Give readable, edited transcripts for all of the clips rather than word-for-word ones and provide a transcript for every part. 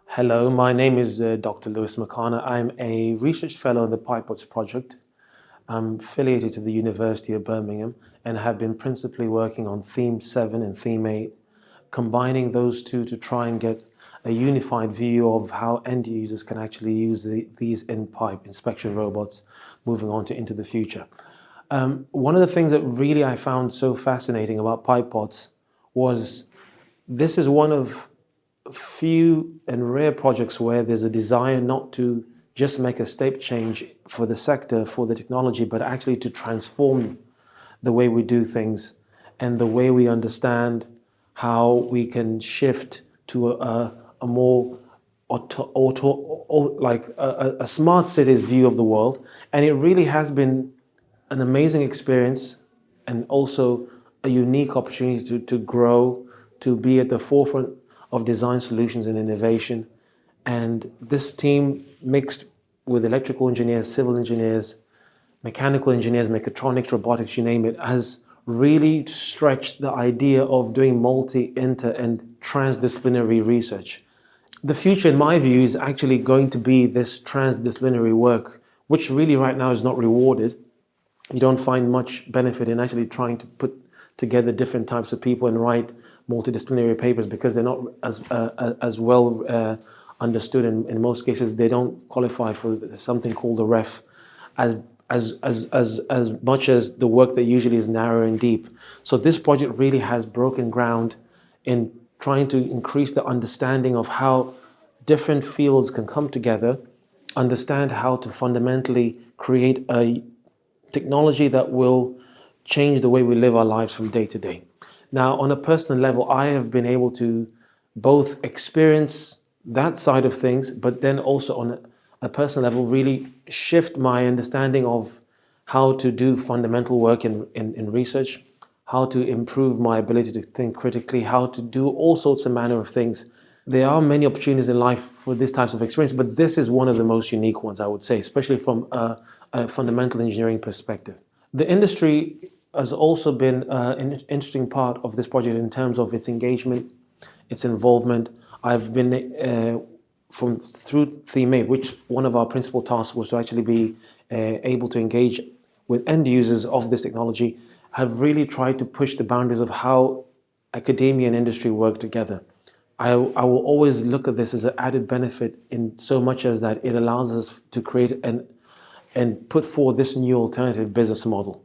Hello, my name is Dr. Lewis Makana. I'm a research fellow in the Pipebots project. I'm affiliated to the University of Birmingham and have been principally working on Theme 7 and Theme 8, combining those two to try and get a unified view of how end users can actually use these in-pipe inspection robots moving on to into the future. One of the things that really I found so fascinating about Pipebots was this is one of few and rare projects where there's a desire not to just make a step change for the sector, for the technology, but actually to transform the way we do things and the way we understand how we can shift to a more a smart cities view of the world. And it really has been an amazing experience and also a unique opportunity to grow, to be at the forefront of design solutions and innovation. And this team, mixed with electrical engineers, civil engineers, mechanical engineers, mechatronics, robotics, you name it, has really stretched the idea of doing multi, inter, and transdisciplinary research. The future, in my view, is actually going to be this transdisciplinary work, which really right now is not rewarded. You don't find much benefit in actually trying to put together different types of people and write multidisciplinary papers because they're not as well understood. In most cases, they don't qualify for something called a ref as much as the work that usually is narrow and deep. So this project really has broken ground in trying to increase the understanding of how different fields can come together, understand how to fundamentally create a technology that will change the way we live our lives from day to day. Now, on a personal level, I have been able to both experience that side of things, but then also on a personal level, really shift my understanding of how to do fundamental work in research, how to improve my ability to think critically, how to do all sorts of manner of things. There are many opportunities in life for this type of experience, but this is one of the most unique ones, I would say, especially from a fundamental engineering perspective. The industry has also been an interesting part of this project in terms of its engagement, its involvement. I've been through Theme 8, which one of our principal tasks was to actually be able to engage with end users of this technology, have really tried to push the boundaries of how academia and industry work together. I will always look at this as an added benefit in so much as that it allows us to create and put forward this new alternative business model.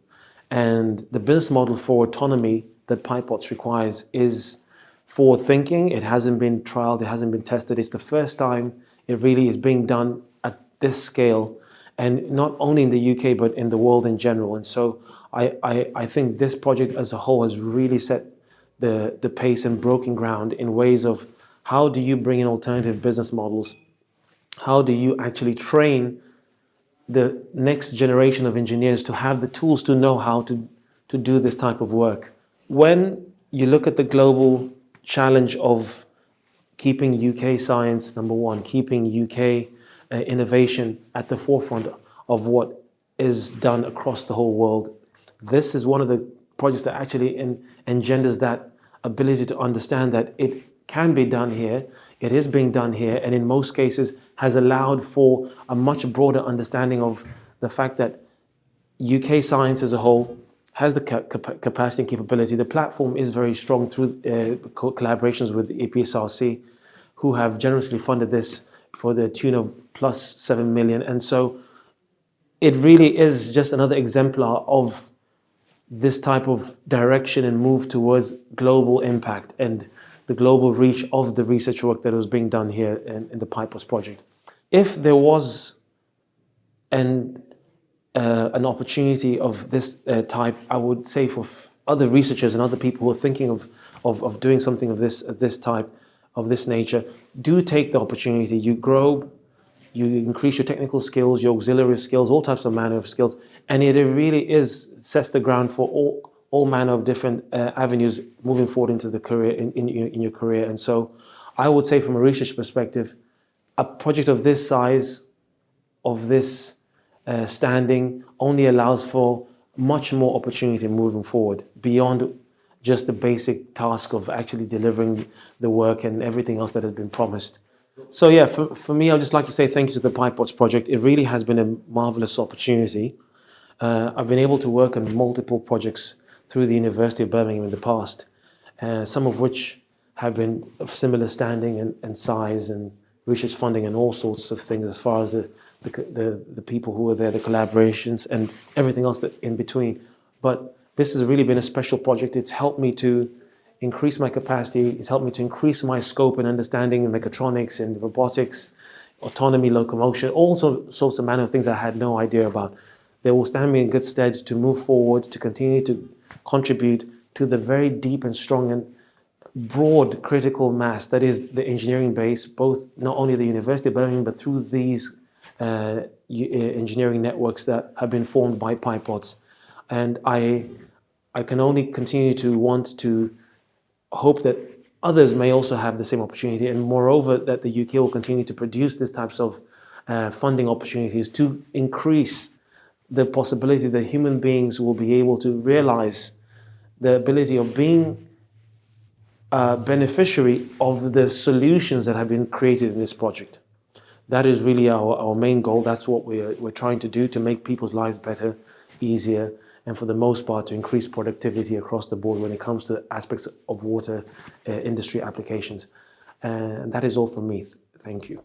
And the business model for autonomy that Pipebots requires is forward thinking. It hasn't been trialed, it hasn't been tested. It's the first time it really is being done at this scale, and not only in the UK, but in the world in general. And so I think this project as a whole has really set the pace and broken ground in ways of how do you bring in alternative business models? How do you actually train the next generation of engineers to have the tools to know how to do this type of work? When you look at the global challenge of keeping UK science, number one, keeping UK innovation at the forefront of what is done across the whole world, this is one of the projects that actually engenders that ability to understand that it can be done here, it is being done here, and in most cases has allowed for a much broader understanding of the fact that UK science as a whole has the capacity and capability. The platform is very strong through collaborations with the EPSRC, who have generously funded this for the tune of plus 7 million. And so it really is just another exemplar of this type of direction and move towards global impact and the global reach of the research work that was being done here in the Pipebots project. If there was an opportunity of this type, I would say for other researchers and other people who are thinking of doing something of this type, of this nature, do take the opportunity. You grow, you increase your technical skills, your auxiliary skills, all types of manner of skills, and it really sets the ground for all manner of different avenues moving forward into the career in your career. And so I would say from a research perspective, a project of this size, of this standing only allows for much more opportunity moving forward beyond just the basic task of actually delivering the work and everything else that has been promised. So yeah, for me, I'd just like to say thank you to the Pipebots project. It really has been a marvelous opportunity. I've been able to work on multiple projects through the University of Birmingham in the past, some of which have been of similar standing and size and research funding and all sorts of things as far as the people who were there, the collaborations and everything else that in between. But this has really been a special project. It's helped me to increase my capacity. It's helped me to increase my scope and understanding in mechatronics and robotics, autonomy, locomotion, all sorts of manner of things I had no idea about. They will stand me in good stead to move forward, to continue to contribute to the very deep and strong and broad critical mass that is the engineering base, both not only at the University of Birmingham, but through these engineering networks that have been formed by Pipebots. And I can only continue to want to hope that others may also have the same opportunity, and moreover that the UK will continue to produce these types of funding opportunities to increase the possibility that human beings will be able to realize the ability of being a beneficiary of the solutions that have been created in this project. That is really our main goal. That's what we're trying to do, to make people's lives better, easier, and for the most part to increase productivity across the board when it comes to aspects of water industry applications. And that is all from me. Thank you.